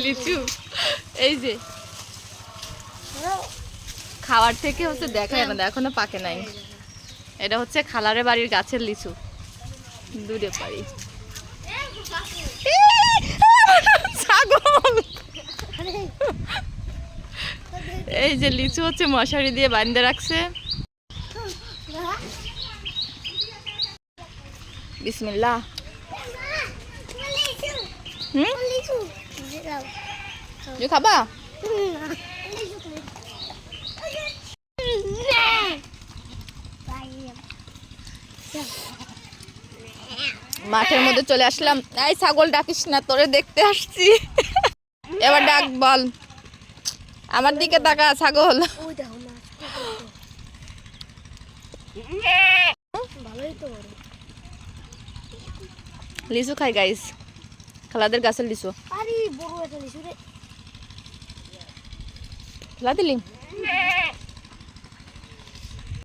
লিচু এই যে খাওয়ার থেকে হচ্ছে দেখায় না, এখনো পাকে নাই। এটা হচ্ছে খালারে বাড়ির গাছের লিচু, দূরে পারি। ছাগল এই যে লিচু হচ্ছে মশারি দিয়ে বাঁধে রাখছে। বিসমিল্লাহ। খাবা মাঠের মধ্যে চলে আসলাম। এই ছাগল ডাকিস না, তোরে দেখতে আসছি। এবার ডাক বল, আমার দিকে তাকা ছাগল। লিচু খাই গাইস, খালাদের গাছের লিচু। খেলা দিলি